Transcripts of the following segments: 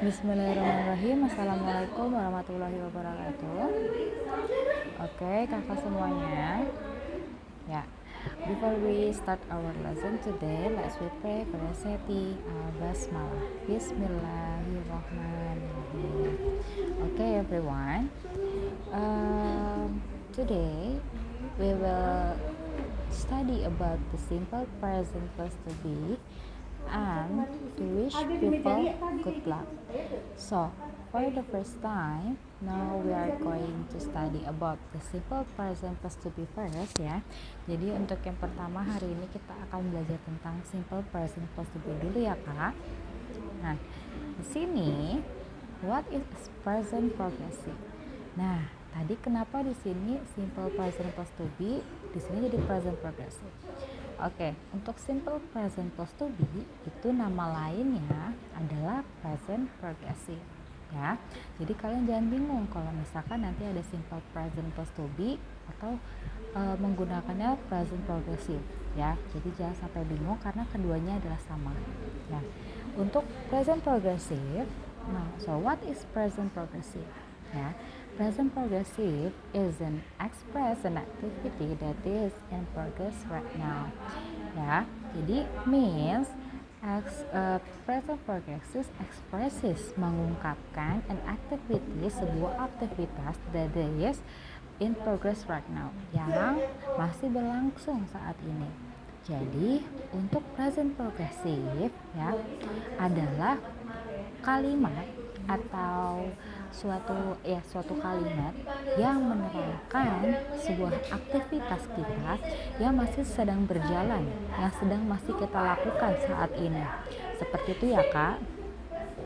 Bismillahirrahmanirrahim. Assalamualaikum warahmatullahi wabarakatuh. Oke, kakak semuanya. Ya, before we start our lesson today, let's we pray for safety. Basmalah. Bismillahirrahmanirrahim. Okay, everyone. Today we will study about the simple present plus to be and to wish people good luck. So, for the first time, now we are going to study about the simple present plus to be first ya. Jadi untuk yang pertama hari ini kita akan belajar tentang simple present plus to be dulu ya kak. Nah, di sini what is present progressive? Nah, tadi kenapa di sini simple present plus to be, di sini jadi present progressive. Oke, untuk simple present plus to be itu nama lainnya adalah present progressive ya. Jadi kalian jangan bingung kalau misalkan nanti ada simple present plus to be atau menggunakannya present progressive ya. Jadi jangan sampai bingung karena keduanya adalah sama ya. Untuk present progressive, nah, so what is present progressive ya? Present progressive is an express an activity that is in progress right now. Ya, jadi means present progressive expresses mengungkapkan an activity sebuah aktivitas that is in progress right now yang masih berlangsung saat ini. Jadi untuk present progressive ya adalah kalimat atau suatu kalimat yang menerangkan sebuah aktivitas kita yang masih sedang berjalan, yang sedang masih kita lakukan saat ini. Seperti itu ya kak.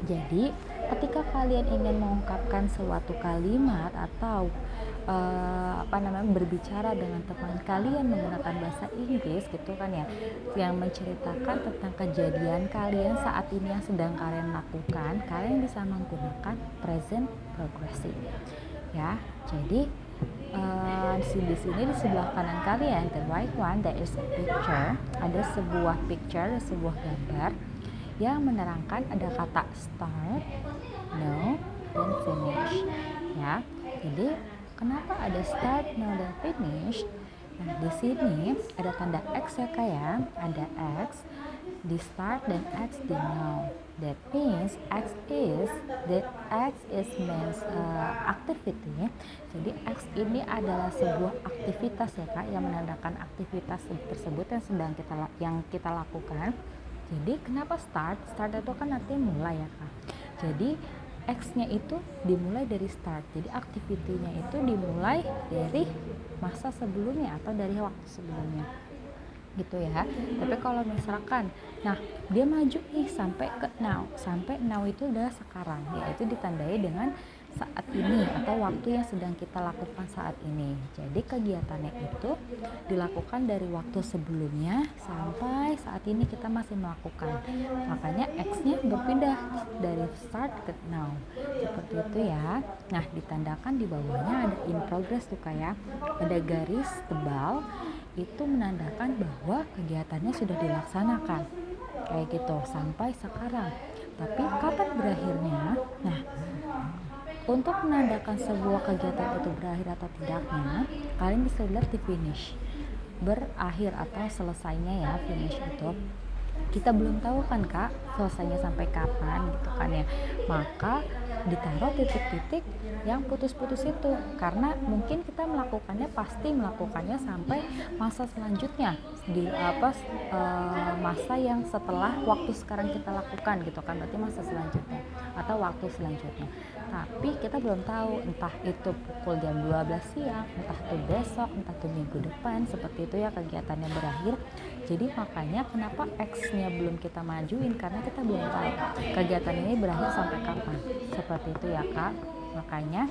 Jadi ketika kalian ingin mengungkapkan suatu kalimat atau berbicara dengan teman kalian menggunakan bahasa Inggris gitu kan ya, yang menceritakan tentang kejadian kalian saat ini yang sedang kalian lakukan, kalian bisa menggunakan present progressive ya. Jadi di sini di sebelah kanan kalian, the right one, there is a picture, ada sebuah picture, sebuah gambar yang menerangkan ada kata start, no, dan finish ya. Jadi kenapa ada start, no, dan finish? Nah, di sini ada tanda X ya kak ya, ada X di start dan X di no. That means X is means activity. Jadi X ini adalah sebuah aktivitas ya kak, yang menandakan aktivitas tersebut yang kita lakukan. Jadi kenapa start? Start itu kan artinya mulai ya kak. Jadi X-nya itu dimulai dari start. Jadi aktivitinya itu dimulai dari masa sebelumnya atau dari waktu sebelumnya. Gitu ya. Tapi kalau misalkan dia maju nih sampai ke now. Sampai now itu adalah sekarang, yaitu ditandai dengan saat ini atau waktu yang sedang kita lakukan saat ini. Jadi kegiatannya itu dilakukan dari waktu sebelumnya sampai saat ini kita masih melakukan. Makanya X-nya berpindah dari start ke now. Seperti itu ya. Nah, ditandakan di bawahnya ada in progress tuh kayak ada garis tebal, itu menandakan bahwa kegiatannya sudah dilaksanakan. Kayak gitu sampai sekarang. Tapi kapan berakhirnya? Nah, untuk menandakan sebuah kegiatan itu berakhir atau tidaknya, kalian bisa lihat di finish, berakhir atau selesainya ya. Finish itu kita belum tahu kan kak selesainya sampai kapan gitu kan ya, maka ditaruh titik-titik yang putus-putus itu karena mungkin kita pasti melakukannya sampai masa selanjutnya di masa yang setelah waktu sekarang kita lakukan gitu kan, berarti masa selanjutnya atau waktu selanjutnya. Tapi kita belum tahu entah itu pukul jam 12 siang, entah itu besok, entah itu minggu depan, seperti itu ya kegiatannya berakhir. Jadi makanya kenapa X-nya belum kita majuin, karena kita belum tahu kegiatan ini berakhir sampai kapan. Seperti itu ya kak. Makanya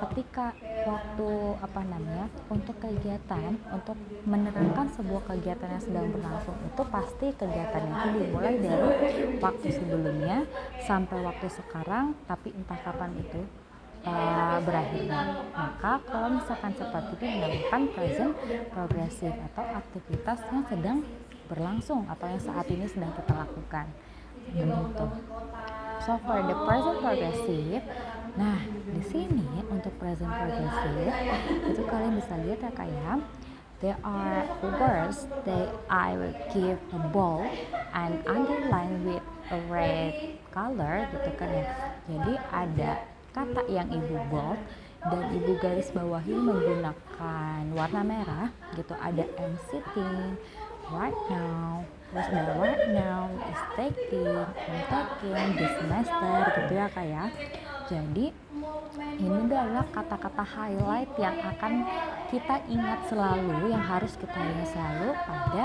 ketika waktu untuk kegiatan, untuk menerangkan sebuah kegiatan yang sedang berlangsung itu pasti kegiatannya itu dimulai dari waktu sebelumnya sampai waktu sekarang, tapi entah kapan itu berakhirnya. Maka kalau misalkan seperti itu dinamakan present progressive atau aktivitas yang sedang berlangsung atau yang saat ini sedang kita lakukan. Begitu. So for the present progressive, nah di sini untuk present progressive itu kalian bisa lihat ya Kak ya. There are words that I will give a bold and underline with a red color gitu kan ya. Jadi ada kata yang ibu bold dan ibu garis bawahi menggunakan warna merah gitu. Ada am sitting, right now, terus ada right now, is taking, I'm taking, this semester gitu ya Kak ya. Jadi ini adalah kata-kata highlight yang akan kita ingat selalu, yang harus kita ingat selalu pada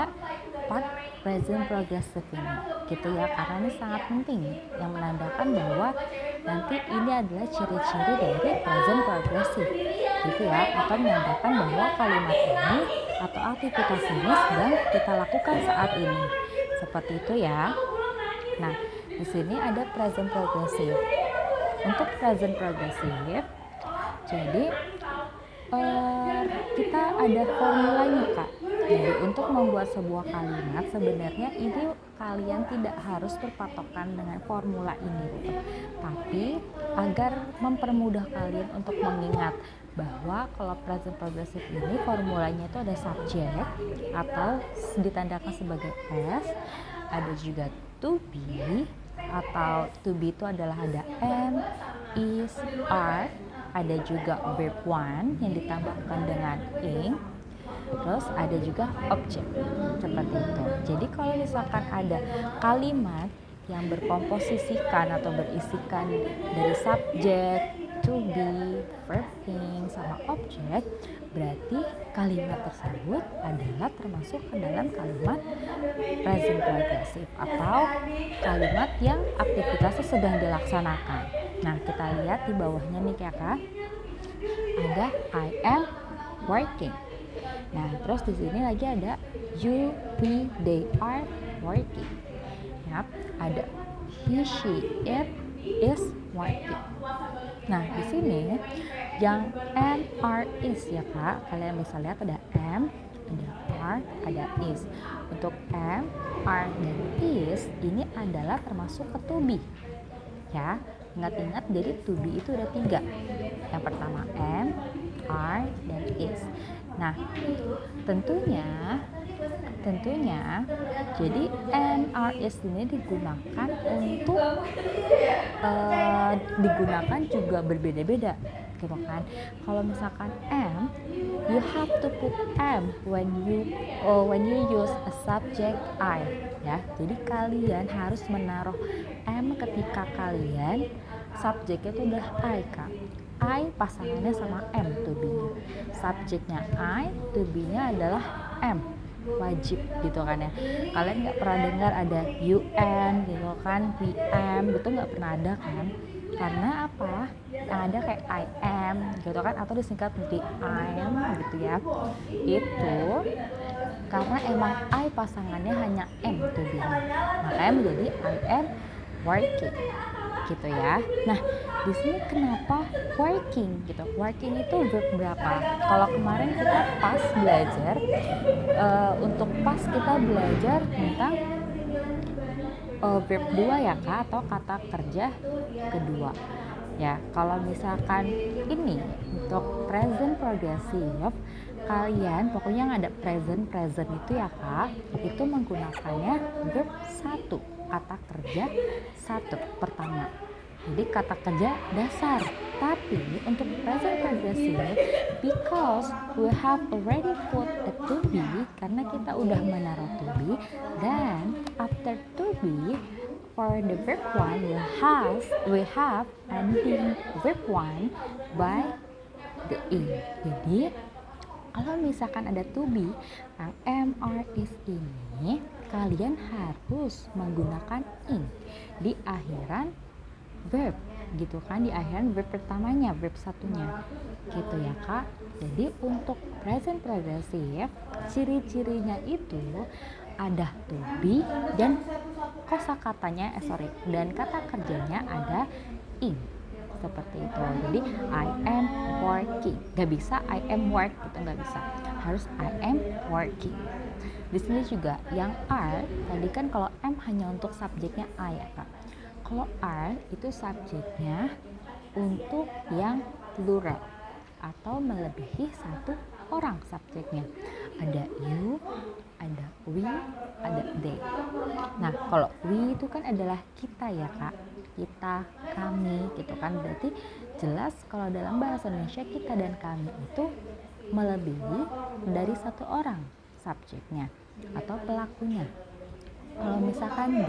part present progressive ini gitu ya, karena ini sangat penting yang menandakan bahwa nanti ini adalah ciri-ciri dari present progressive gitu ya, atau menandakan bahwa kalimat ini atau aktivitas ini sedang kita lakukan saat ini, seperti itu ya. Nah di sini ada present progressive. Untuk present progressive, jadi kita ada formulanya Kak. Jadi untuk membuat sebuah kalimat sebenarnya ini kalian tidak harus berpatokan dengan formula ini gitu. Tapi agar mempermudah kalian untuk mengingat bahwa kalau present progressive ini formulanya itu ada subject atau ditandakan sebagai S, ada juga to be, atau to be itu adalah ada am, is, are, ada juga verb one yang ditambahkan dengan ing, terus ada juga object seperti itu. Jadi kalau misalkan ada kalimat yang berkomposisikan atau berisikan dari subject, to be, verb ing, sama object, berarti kalimat tersebut adalah termasuk ke dalam kalimat present progressive atau kalimat yang aktivitasnya sedang dilaksanakan. Nah kita lihat di bawahnya nih ya Kak, ada I am working. Nah terus di sini lagi ada you, we, they are working. Yap, ada he, she, it is working. Nah di sini yang am, are, is ya Kak, kalian bisa lihat ada am, ada are, ada is. Untuk am, are, dan is ini adalah termasuk ke to be ya. Ingat-ingat dari to be itu ada 3. Yang pertama am, are, dan is. Nah tentunya jadi am, are, is ini digunakan untuk digunakan juga berbeda-beda gitu kan. Kalau misalkan am, you have to put am when you use a subject I ya. Jadi kalian harus menaruh am ketika kalian subjeknya itu udah I Kak. I pasangannya sama am to be-nya. Subjeknya I, to be-nya adalah am. Wajib gitu kan ya. Kalian nggak pernah dengar ada UN gitu kan, PM gitu, nggak pernah ada kan. Karena apa? Yang ada kayak I am gitu kan, atau disingkat menjadi I am gitu ya. Itu karena emang I pasangannya hanya am to be, makanya menjadi I am working gitu ya. Nah di sini kenapa working gitu? Working itu verb berapa? Kalau kemarin kita pas belajar untuk pas kita belajar tentang verb 2 ya Kak, atau kata kerja kedua ya. Kalau misalkan ini untuk present progressive, kalian pokoknya yang ada present itu ya Kak, itu menggunakannya verb 1, kata kerja 1 pertama. Jadi kata kerja dasar. Tapi untuk present progressive, because we have already put a to be, karena kita udah menaruh to be, dan after to be for the verb one we have ending verb one by the ing. Jadi kalau misalkan ada to be yang am, are, is ini, kalian harus menggunakan ing di akhiran verb gitu kan, di akhiran verb pertamanya, verb satunya gitu ya Kak. Jadi untuk present progressive, ciri-cirinya itu ada to be dan dan kata kerjanya ada ing seperti itu. Jadi I am working, gak bisa I am work gitu, gak bisa, harus I am working. Di sini juga yang are tadi kan, kalau am hanya untuk subjeknya I ya Kak. Kalau are itu subjeknya untuk yang plural atau melebihi satu orang subjeknya. Ada you, ada we, ada they. Nah, kalau we itu kan adalah kita ya Kak. Kita, kami gitu kan. Berarti jelas kalau dalam bahasa Indonesia kita dan kami itu melebihi dari satu orang subjeknya atau pelakunya. Kalau misalkan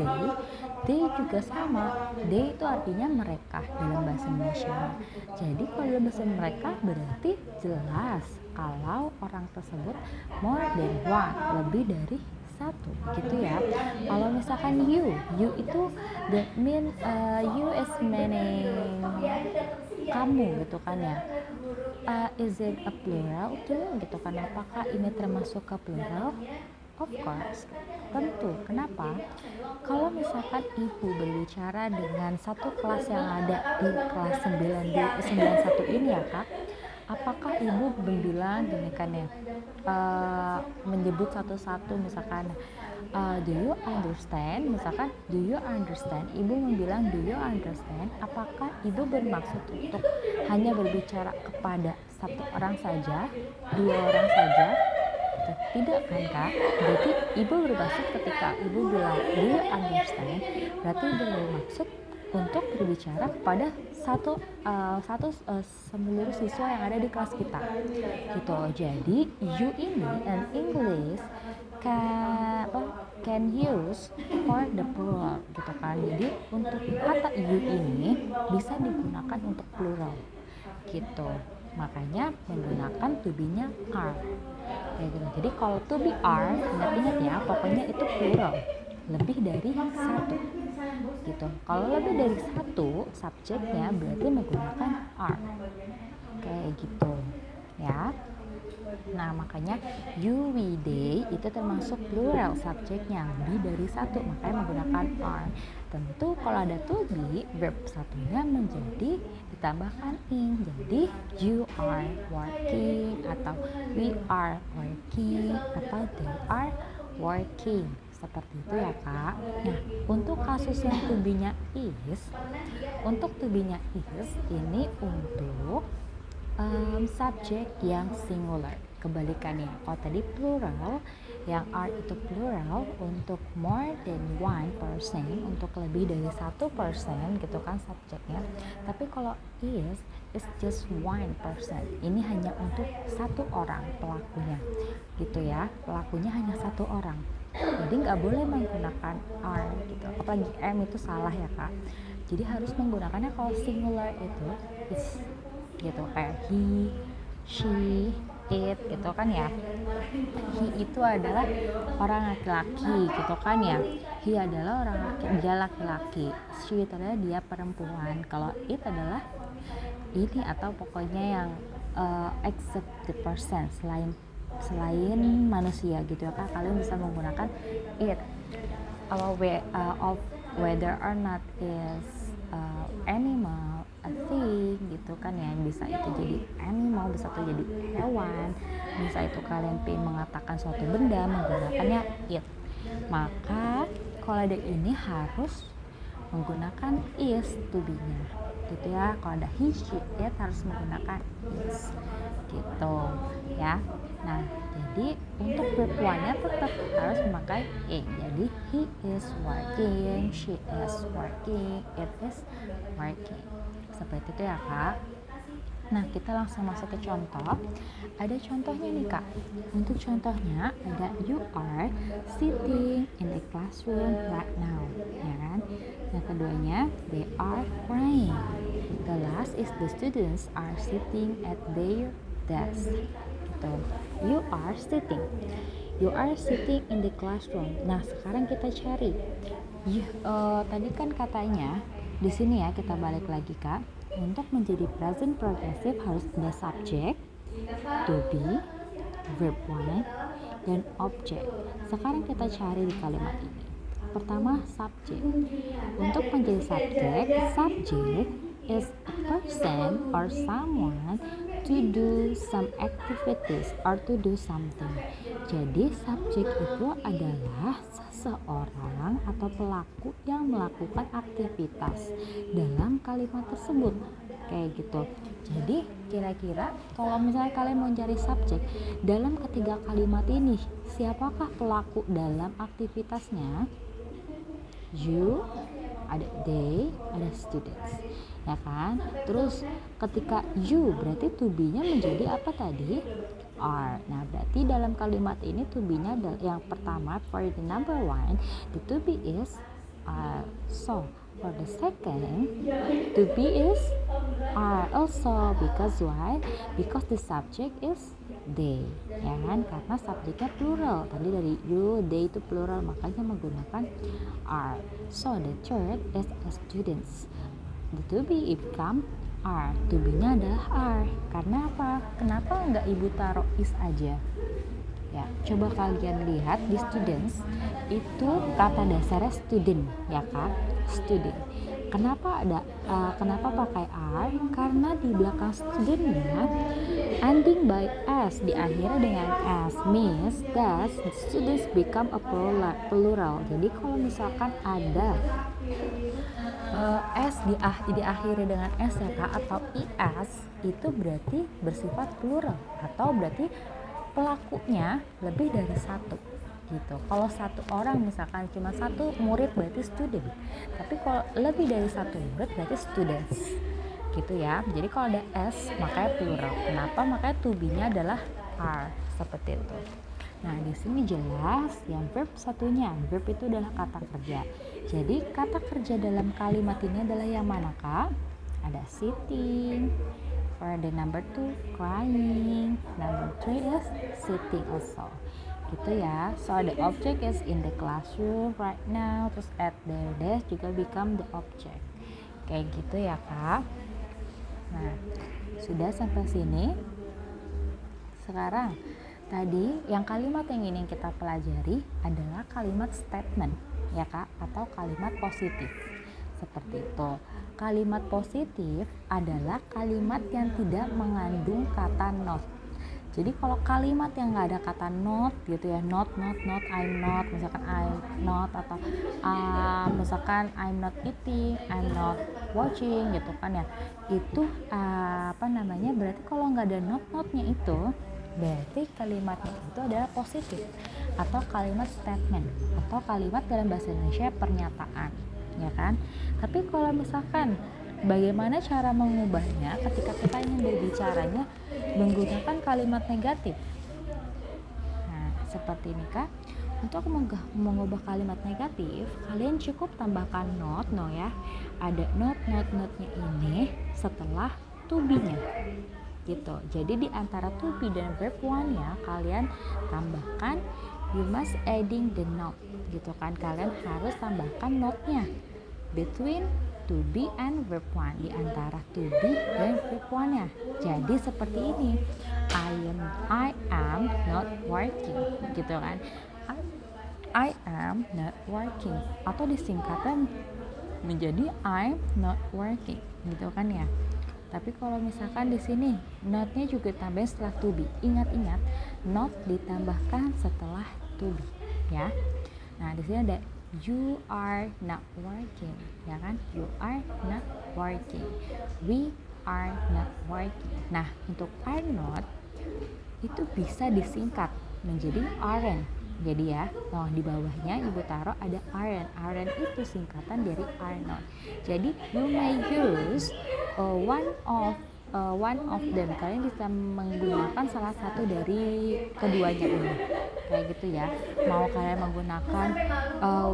they juga sama. They itu artinya mereka dalam bahasa Indonesia. Jadi kalau dalam bahasa mereka berarti jelas kalau orang tersebut more than one, lebih dari satu gitu ya. Kalau misalkan you itu that mean you is meaning kamu gitu kan ya. Is it a plural too gitu kan? Apakah ini termasuk ke plural? Of course, tentu. Kenapa? Kalau misalkan ibu berbicara dengan satu kelas yang ada di kelas 91 ini ya Kak, apakah ibu bilang demikian ya, menyebut satu-satu misalkan do you understand, misalkan do you understand, ibu membilang do you understand, apakah ibu bermaksud untuk hanya berbicara kepada satu orang saja, dua orang saja? Tidak kan Kak? Berarti ibu bermaksud ketika ibu bilang do you understand, berarti ibu bermaksud untuk berbicara kepada seluruh siswa yang ada di kelas kita gitu. Jadi you ini in English can use for the plural gitu kan. Jadi untuk kata you ini bisa digunakan untuk plural gitu. Makanya menggunakan to be-nya are. Ya gitu. Jadi kalau to be are, ingat-ingat ya, pokoknya itu plural, lebih dari satu gitu. Kalau lebih dari satu subjeknya berarti menggunakan are, kayak gitu ya. Nah makanya you, we, they itu termasuk plural subjeknya, lebih dari satu, makanya menggunakan are. Tentu kalau ada to be, verb satunya menjadi ditambahkan in, jadi you are working atau we are working atau they are working, seperti itu ya Kak. Nah untuk kasus yang to be-nya is, untuk to be-nya is ini untuk subjek yang singular. Kebalikannya, kalau tadi plural, yang are itu plural untuk more than one person, untuk lebih dari 1% gitu kan subjeknya. Tapi kalau is just one person, ini hanya untuk satu orang pelakunya gitu ya, pelakunya hanya satu orang. Jadi nggak boleh menggunakan are gitu, apalagi am itu salah ya Kak. Jadi harus menggunakannya kalau singular itu is gitu, kayak he, she, it gitu kan ya. He itu adalah orang laki-laki gitu kan ya. He adalah orang dia laki-laki. She itu adalah dia perempuan. Kalau it adalah ini atau pokoknya yang except the person, selain manusia gitu ya Kak. Kalian bisa menggunakan it of whether or not is animal, a thing gitu kan ya. Bisa itu jadi animal, bisa itu jadi hewan, bisa itu kalian mengatakan suatu benda menggunakannya it. Maka kalau ada ini harus menggunakan is to be-nya gitu ya. Kalau ada he, she, it harus menggunakan is gitu ya. Nah jadi untuk verb one-nya tetap harus memakai it. Jadi he is working, she is working, it is working, seperti itu ya Kak. Nah kita langsung masuk ke contoh. Ada contohnya nih Kak. Untuk contohnya ada you are sitting in the classroom right now, ya kan. Yang keduanya they are crying. The last is the students are sitting at their desk gitu. You are sitting. You are sitting in the classroom. Nah sekarang kita cari. Tadi kan katanya di sini ya, kita balik lagi Kak. Untuk menjadi present progressive harus ada subjek, to be, verb one, dan object. Sekarang kita cari di kalimat ini. Pertama subjek. Untuk menjadi subjek is a person or someone to do some activities or to do something. Jadi subjek itu adalah seseorang atau pelaku yang melakukan aktivitas dalam kalimat tersebut. Kayak gitu. Jadi kira-kira kalau misalnya kalian mau cari subjek dalam ketiga kalimat ini, siapakah pelaku dalam aktivitasnya? You, ada they, ada students, ya kan? Terus ketika you berarti to be-nya menjadi apa tadi? Are. Nah, berarti dalam kalimat ini to be-nya yang pertama for the number one, the to be is are. So for the second, to be is are also. Because why? Because the subject is they, ya kan? Karena subjeknya plural. Tadi dari you, they itu plural, makanya menggunakan are. So the third is students. The to be become are. To be-nya adalah are. Karena apa? Kenapa enggak ibu taruh is aja? Ya, coba kalian lihat di students itu kata dasarnya student, ya kan? Student. Kenapa pakai are? Karena di belakang studentnya ending by s, diakhiri dengan s, means that students become a plural. Jadi kalau misalkan ada s diakhiri dengan s ya kak, atau is, itu berarti bersifat plural atau berarti pelakunya lebih dari satu gitu. Kalau satu orang misalkan cuma satu murid berarti student, tapi kalau lebih dari satu murid berarti students gitu ya. Jadi kalau ada s makanya plural. Kenapa? Makanya to be-nya adalah are, seperti itu. Nah, di sini jelas yang verb satunya. Verb itu adalah kata kerja. Jadi kata kerja dalam kalimat ini adalah yang mana kak? Ada sitting. For the number 2, crying. Number 3 is sitting also. Gitu ya. So the object is in the classroom right now. Terus at the desk juga become the object. Kayak gitu ya kak. Nah, sudah sampai sini. Sekarang tadi yang kalimat yang ini kita pelajari adalah kalimat statement ya kak, atau kalimat positif. Seperti itu. Kalimat positif adalah kalimat yang tidak mengandung kata not. Jadi kalau kalimat yang nggak ada kata not gitu ya, not, I'm not, misalkan I'm not, atau misalkan I'm not eating, I'm not watching gitu kan ya, itu berarti kalau nggak ada notnya itu berarti kalimatnya itu adalah positif atau kalimat statement atau kalimat dalam bahasa Indonesia pernyataan, ya kan? Tapi kalau misalkan bagaimana cara mengubahnya ketika kita ingin berbicaranya menggunakan kalimat negatif? Nah, seperti ini kak. Untuk mengubah kalimat negatif, kalian cukup tambahkan not, ya. Ada notnya ini setelah to be-nya. Gitu. Jadi di antara to be dan verb one ya, kalian tambahkan you must adding the note. Gitu kan. Kalian harus tambahkan notnya between to be and verb one, di antara to be dan verb one nya. Jadi seperti ini, I am not working, gitu kan. I am not working, atau disingkatan menjadi I'm not working, gitu kan ya. Tapi kalau misalkan di sini not-nya juga tambah setelah to be. Ingat-ingat, not ditambahkan setelah to be, ya. Nah, di sini ada you are not working, ya kan? You are not working. We are not working. Nah, untuk are not itu bisa disingkat menjadi aren't. Jadi ya, di bawahnya ibu taruh ada aren't. Aren't itu singkatan dari are not. Jadi you may use one of them. Kalian bisa menggunakan salah satu dari keduanya ini. Kayak gitu ya. Mau kalian menggunakan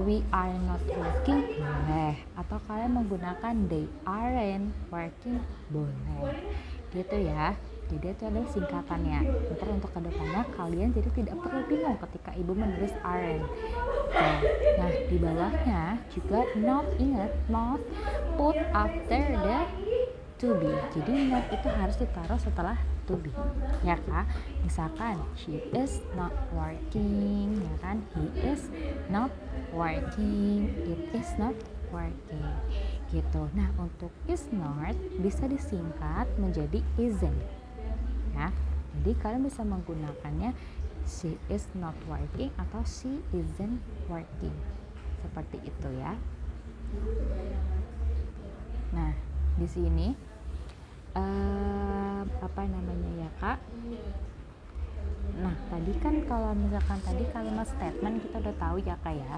we are not working, boleh. Atau kalian menggunakan they aren't working, boleh. Gitu ya. Jadi itu adalah singkatannya. Ntar untuk kedepannya kalian jadi tidak perlu bingung ketika ibu menulis aren't. Nah, di bawahnya juga not, ingat, not put after the to be. Jadi not itu harus ditaruh setelah to be, ya kak. Misalkan she is not working, ya kan, he is not working, it is not working, gitu. Nah, untuk is not bisa disingkat menjadi isn't. ya. Jadi kalian bisa menggunakannya she is not working atau she isn't working, seperti itu ya. Nah, di sini apa namanya ya Kak? Nah, tadi kan kalau misalkan tadi kalimat statement kita udah tahu ya Kak ya.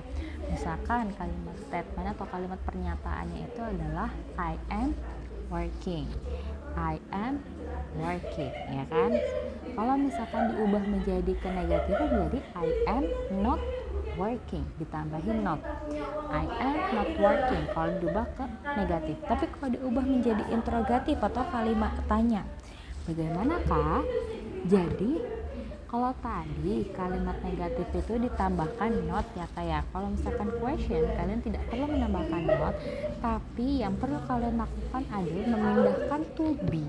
Misalkan kalimat statement atau kalimat pernyataannya itu adalah I am working. I am working, ya kan? Kalau misalkan diubah menjadi ke negatif jadi I am not working, ditambahin not. I am not working kalau diubah ke negatif. Tapi kalau diubah menjadi interrogatif atau kalimat tanya, bagaimanakah? Jadi kalau tadi kalimat negatif itu ditambahkan not ya kayak kalau misalkan question kalian tidak perlu menambahkan not, tapi yang perlu kalian lakukan adalah memindahkan to be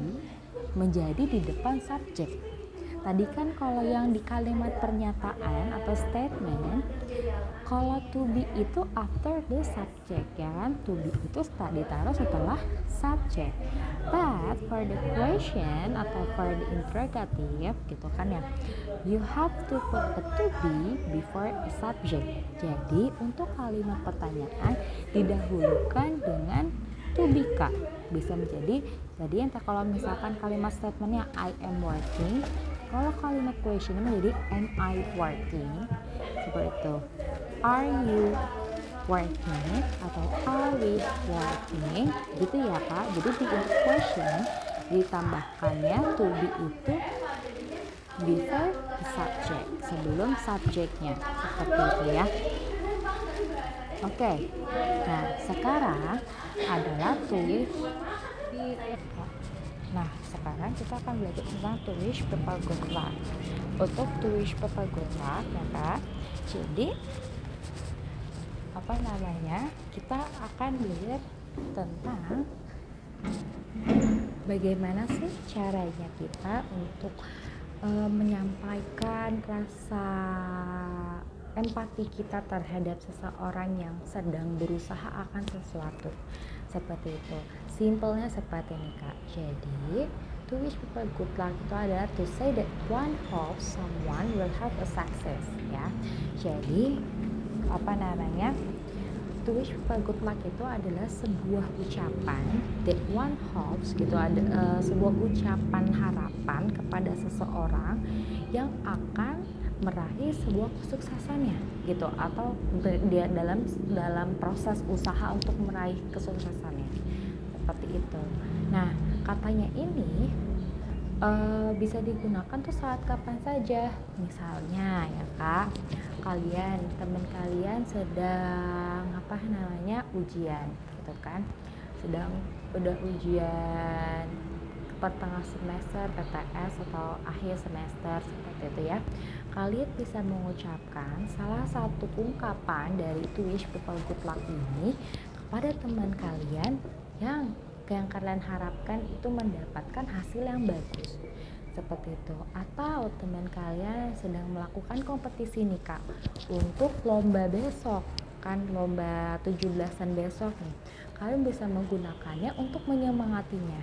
menjadi di depan subjek. Tadi kan kalau yang di kalimat pernyataan atau statement, kalau to be itu after the subject ya kan, to be itu ditaruh setelah subject. But for the question atau for the interrogative gitu kan ya, you have to put a to be before a subject. Jadi untuk kalimat pertanyaan didahulukan dengan to be Kak. Bisa menjadi yang kalau misalkan kalimat statementnya I am working, kalau kalimat question menjadi am I working, seperti itu. Are you working atau are we working gitu ya Kak. Jadi di question ditambahkannya to be itu before the subject, sebelum subjeknya, seperti itu ya. Oke. Nah, sekarang adalah tulis. Nah, sekarang kita akan belajar tentang to wish people good luck. Untuk to wish people good luck ya Kak. Jadi kita akan belajar tentang bagaimana sih caranya kita untuk menyampaikan rasa empati kita terhadap seseorang yang sedang berusaha akan sesuatu, seperti itu. Simpelnya seperti ini Kak. Jadi to wish people good luck itu adalah to say that one hopes someone will have a success ya. Jadi to wish people good luck itu adalah sebuah ucapan that one hopes gitu, ada sebuah ucapan harapan kepada seseorang yang akan meraih sebuah kesuksesannya gitu, atau dia dalam proses usaha untuk meraih kesuksesannya, seperti itu. Nah, katanya ini bisa digunakan tuh saat kapan saja. Misalnya ya Kak, teman kalian sedang ujian gitu kan, udah ujian pertengah semester PTS atau akhir semester, seperti itu ya. Kalian bisa mengucapkan salah satu ungkapan dari to wish people good luck ini kepada teman kalian yang kalian harapkan itu mendapatkan hasil yang bagus, seperti itu. Atau teman kalian sedang melakukan kompetisi nih Kak untuk lomba besok kan, lomba 17-an besok nih, kalian bisa menggunakannya untuk menyemangatinya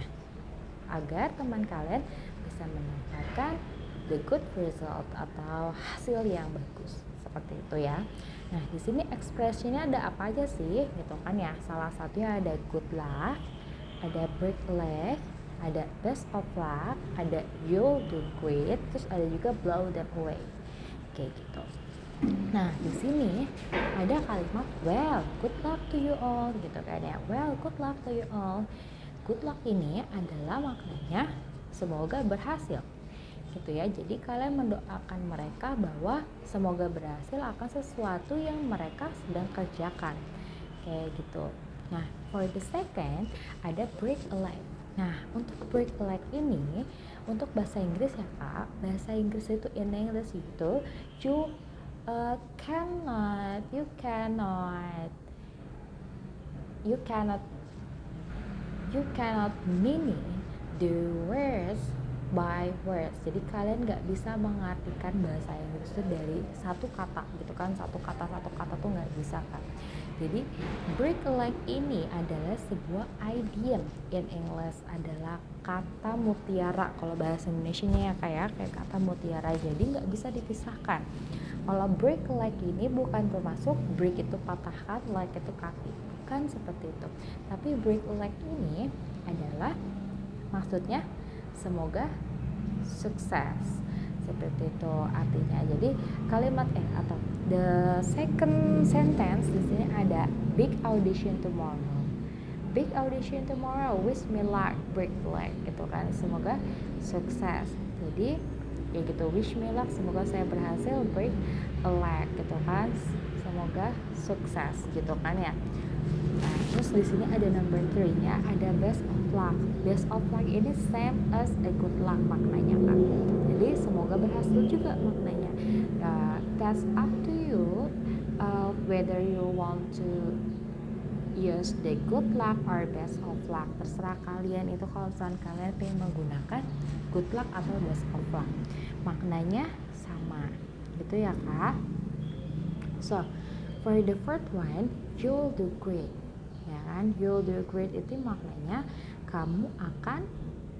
agar teman kalian bisa mendapatkan the good result atau hasil yang bagus, seperti itu ya. Nah, di sini ekspresinya ada apa aja sih gitu kan ya. Salah satunya ada good luck, ada break a leg, ada best of luck, ada you'll do great, terus ada juga blow them away, kayak gitu. Nah, di sini ada kalimat well, good luck to you all gitu kan ya. Well, good luck to you all. Good luck ini adalah maknanya semoga berhasil gitu ya. Jadi kalian mendoakan mereka bahwa semoga berhasil akan sesuatu yang mereka sedang kerjakan, kayak gitu. Nah, for the second ada break a leg. Nah, untuk break a leg ini untuk bahasa Inggris ya Kak. Bahasa Inggris itu in English itu you cannot meaning the words by words. Jadi kalian nggak bisa mengartikan bahasa Inggris itu dari satu kata gitu kan, satu kata tuh nggak bisa kan. Jadi break a leg ini adalah sebuah idiom, in English adalah kata mutiara kalau bahasa Indonesianya ya kayak kata mutiara, jadi nggak bisa dipisahkan. Kalau break a leg ini bukan termasuk break itu patahkan, leg itu kaki, bukan seperti itu. Tapi break a leg ini adalah maksudnya semoga sukses, seperti itu artinya. Jadi kalimat atau the second sentence di sini ada big audition tomorrow. Big audition tomorrow, wish me luck, break leg gitu kan, semoga sukses. Jadi ya gitu, wish me luck, semoga saya berhasil, break a leg gitu kan, semoga sukses gitu kan ya. Nah, terus di sini ada number 3-nya, ada best of luck. Best of luck ini same as a good luck maknanya kan. Jadi semoga berhasil juga maknanya. That's up to you whether you want to use the good luck or best of luck. Terserah kalian itu kalau misalkan kalian pengen menggunakan good luck atau best of luck. Maknanya sama. Gitu ya Kak. So, for the fourth one, you'll do great. Ya kan? You'll do great itu maknanya kamu akan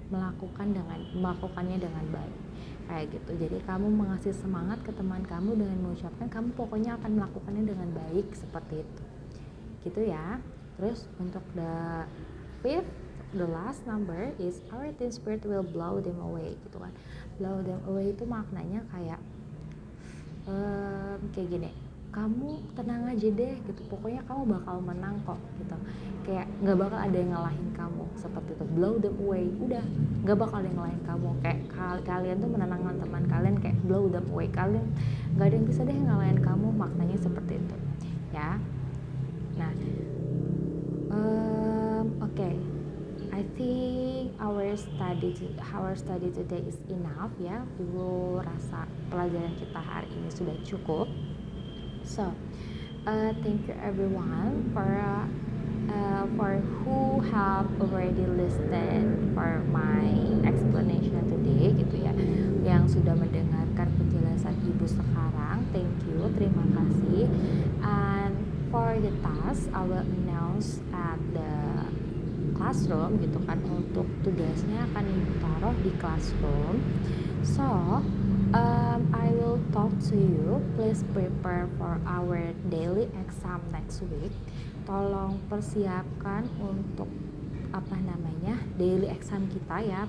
melakukannya dengan baik. Kayak gitu. Jadi kamu mengasih semangat ke teman kamu dengan mengucapkan kamu pokoknya akan melakukannya dengan baik, seperti itu. Gitu ya. Terus untuk the last number is our teen spirit will blow them away gitu kan. Blow them away itu maknanya kayak kayak gini, kamu tenang aja deh gitu, pokoknya kamu bakal menang kok gitu, kayak nggak bakal ada yang ngalahin kamu, seperti itu. Blow them away, udah nggak bakal ada yang ngalahin kamu, kayak kalian tuh menenangkan teman kalian, kayak blow them away, kalian nggak ada yang bisa deh ngalahin kamu, maknanya seperti itu ya. Nah okay. I think our study today is enough ya. Ibu rasa pelajaran kita hari ini sudah cukup. So, thank you everyone for who have already listened for my explanation today gitu ya. Yang sudah mendengarkan penjelasan Ibu sekarang, thank you, terima kasih. And for the task, I will announce at the classroom gitu kan, untuk tugasnya akan Ibu taruh di classroom. So I will talk to you, please prepare for our daily exam next week. Tolong persiapkan untuk daily exam kita ya,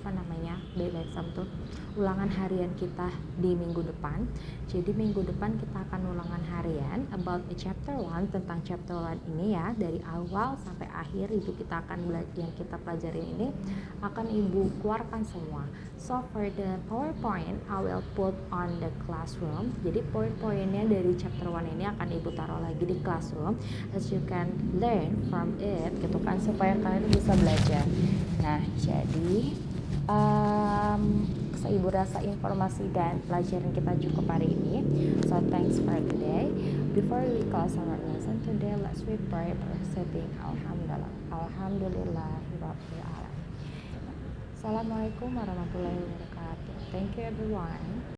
daily exam tuh ulangan harian kita di minggu depan. Jadi minggu depan kita akan ulangan harian about chapter 1, tentang chapter 1 ini ya, dari awal sampai akhir itu kita akan yang kita pelajari ini akan Ibu keluarkan semua. So for the PowerPoint I will put on the classroom. Jadi poin-poinnya dari chapter 1 ini akan Ibu taruh lagi di classroom, as you can learn from it gitu kan, supaya kalian bisa belajar. Nah jadi Ibu rasa informasi dan pelajaran kita cukup hari ini. So thanks for today. Before we close our lesson today, let's pray by reciting Alhamdulillahirabbil alamin. Assalamualaikum warahmatullahi wabarakatuh. Thank you everyone.